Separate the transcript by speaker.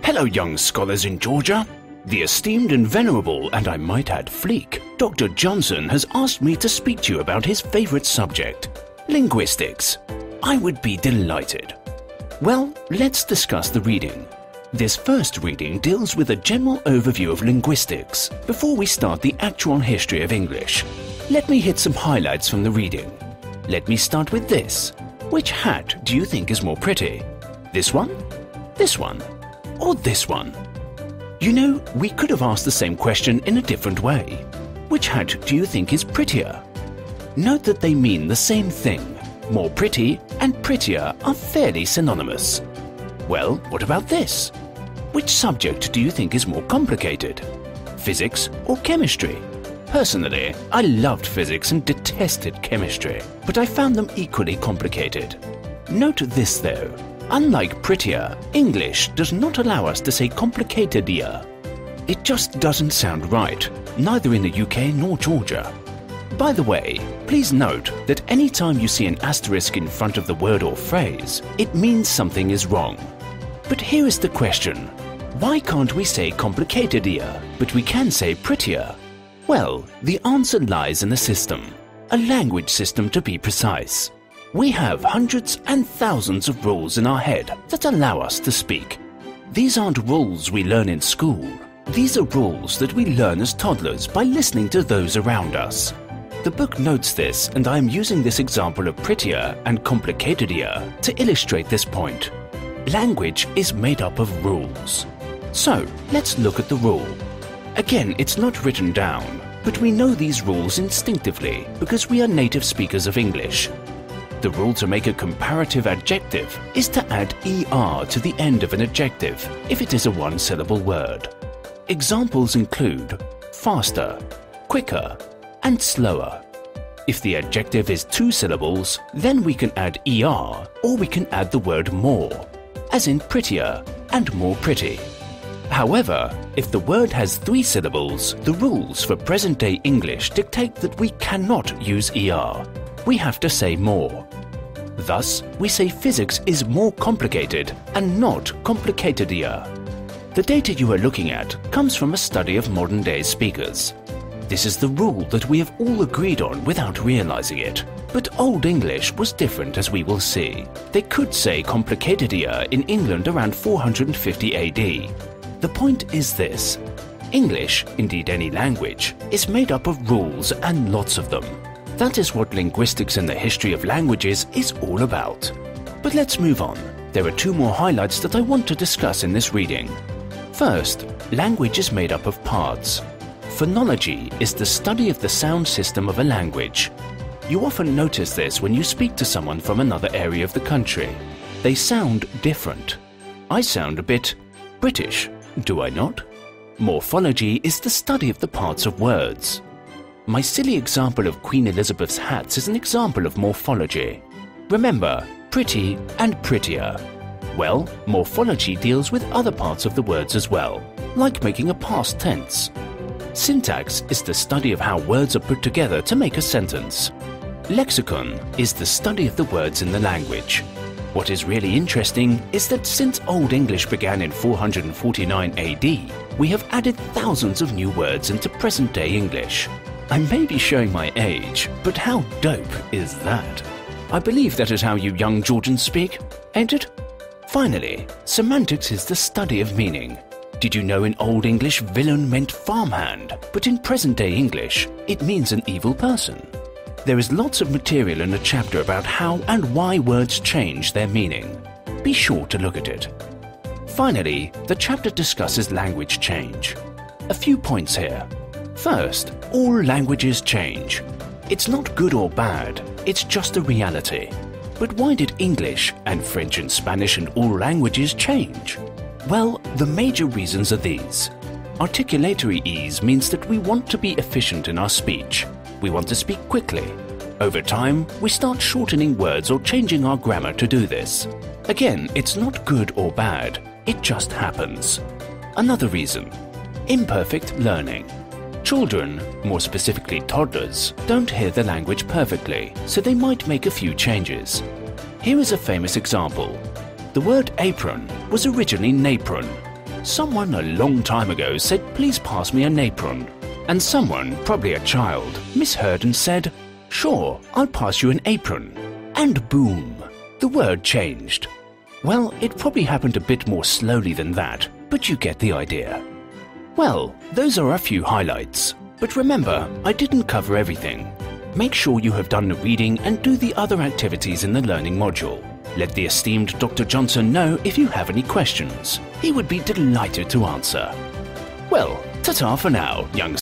Speaker 1: Hello, young scholars in Georgia. The esteemed and venerable, and I might add fleek, Dr. Johnson has asked me to speak to you about his favorite subject, linguistics. I would be delighted. Well, let's discuss the reading. This first reading deals with a general overview of linguistics before we start the actual history of English. Let me hit some highlights from the reading. Let me start with this. Which hat do you think is more pretty? This one, or this one? You know, we could have asked the same question in a different way. Which hat do you think is prettier? Note that they mean the same thing. More pretty and prettier are fairly synonymous. Well, what about this? Which subject do you think is more complicated? Physics or chemistry? Personally, I loved physics and detested chemistry, but I found them equally complicated. Note this though. Unlike prettier, English does not allow us to say complicatedier. It just doesn't sound right, neither in the UK nor Georgia. By the way, please note that any time you see an asterisk in front of the word or phrase, it means something is wrong. But here is the question. Why can't we say complicatedier, but we can say prettier? Well, the answer lies in a system, a language system to be precise. We have hundreds and thousands of rules in our head that allow us to speak. These aren't rules we learn in school. These are rules that we learn as toddlers by listening to those around us. The book notes this, and I am using this example of prettier and complicatedier to illustrate this point. Language is made up of rules. So, let's look at the rule. Again, it's not written down, but we know these rules instinctively because we are native speakers of English. The rule to make a comparative adjective is to add ER to the end of an adjective if it is a one-syllable word. Examples include faster, quicker, and slower. If the adjective is two syllables, then we can add ER or we can add the word more, as in prettier and more pretty. However, if the word has three syllables, the rules for present-day English dictate that we cannot use ER. We have to say more. Thus, we say physics is more complicated and not complicatedier. The data you are looking at comes from a study of modern-day speakers. This is the rule that we have all agreed on without realizing it. But Old English was different, as we will see. They could say complicatedier in England around 450 AD. The point is this. English, indeed any language, is made up of rules and lots of them. That is what linguistics and the history of languages is all about. But let's move on. There are two more highlights that I want to discuss in this reading. First, language is made up of parts. Phonology is the study of the sound system of a language. You often notice this when you speak to someone from another area of the country. They sound different. I sound a bit British, do I not? Morphology is the study of the parts of words. My silly example of Queen Elizabeth's hats is an example of morphology. Remember, pretty and prettier. Well, morphology deals with other parts of the words as well, like making a past tense. Syntax is the study of how words are put together to make a sentence. Lexicon is the study of the words in the language. What is really interesting is that since Old English began in 449 AD, we have added thousands of new words into present-day English. I may be showing my age, but how dope is that? I believe that is how you young Georgians speak, ain't it? Finally, semantics is the study of meaning. Did you know in Old English villain meant farmhand, but in present-day English it means an evil person? There is lots of material in a chapter about how and why words change their meaning. Be sure to look at it. Finally, the chapter discusses language change. A few points here. First, all languages change. It's not good or bad, it's just a reality. But why did English and French and Spanish and all languages change? Well, the major reasons are these. Articulatory ease means that we want to be efficient in our speech. We want to speak quickly. Over time, we start shortening words or changing our grammar to do this. Again, it's not good or bad, it just happens. Another reason, imperfect learning. Children, more specifically toddlers, don't hear the language perfectly, so they might make a few changes. Here is a famous example. The word apron was originally napron. Someone a long time ago said, "Please pass me an apron." And someone, probably a child, misheard and said, "Sure, I'll pass you an apron." And boom, the word changed. Well, it probably happened a bit more slowly than that, but you get the idea. Well, those are a few highlights. But remember, I didn't cover everything. Make sure you have done the reading and do the other activities in the learning module. Let the esteemed Dr. Johnson know if you have any questions. He would be delighted to answer. Well, ta-ta for now, young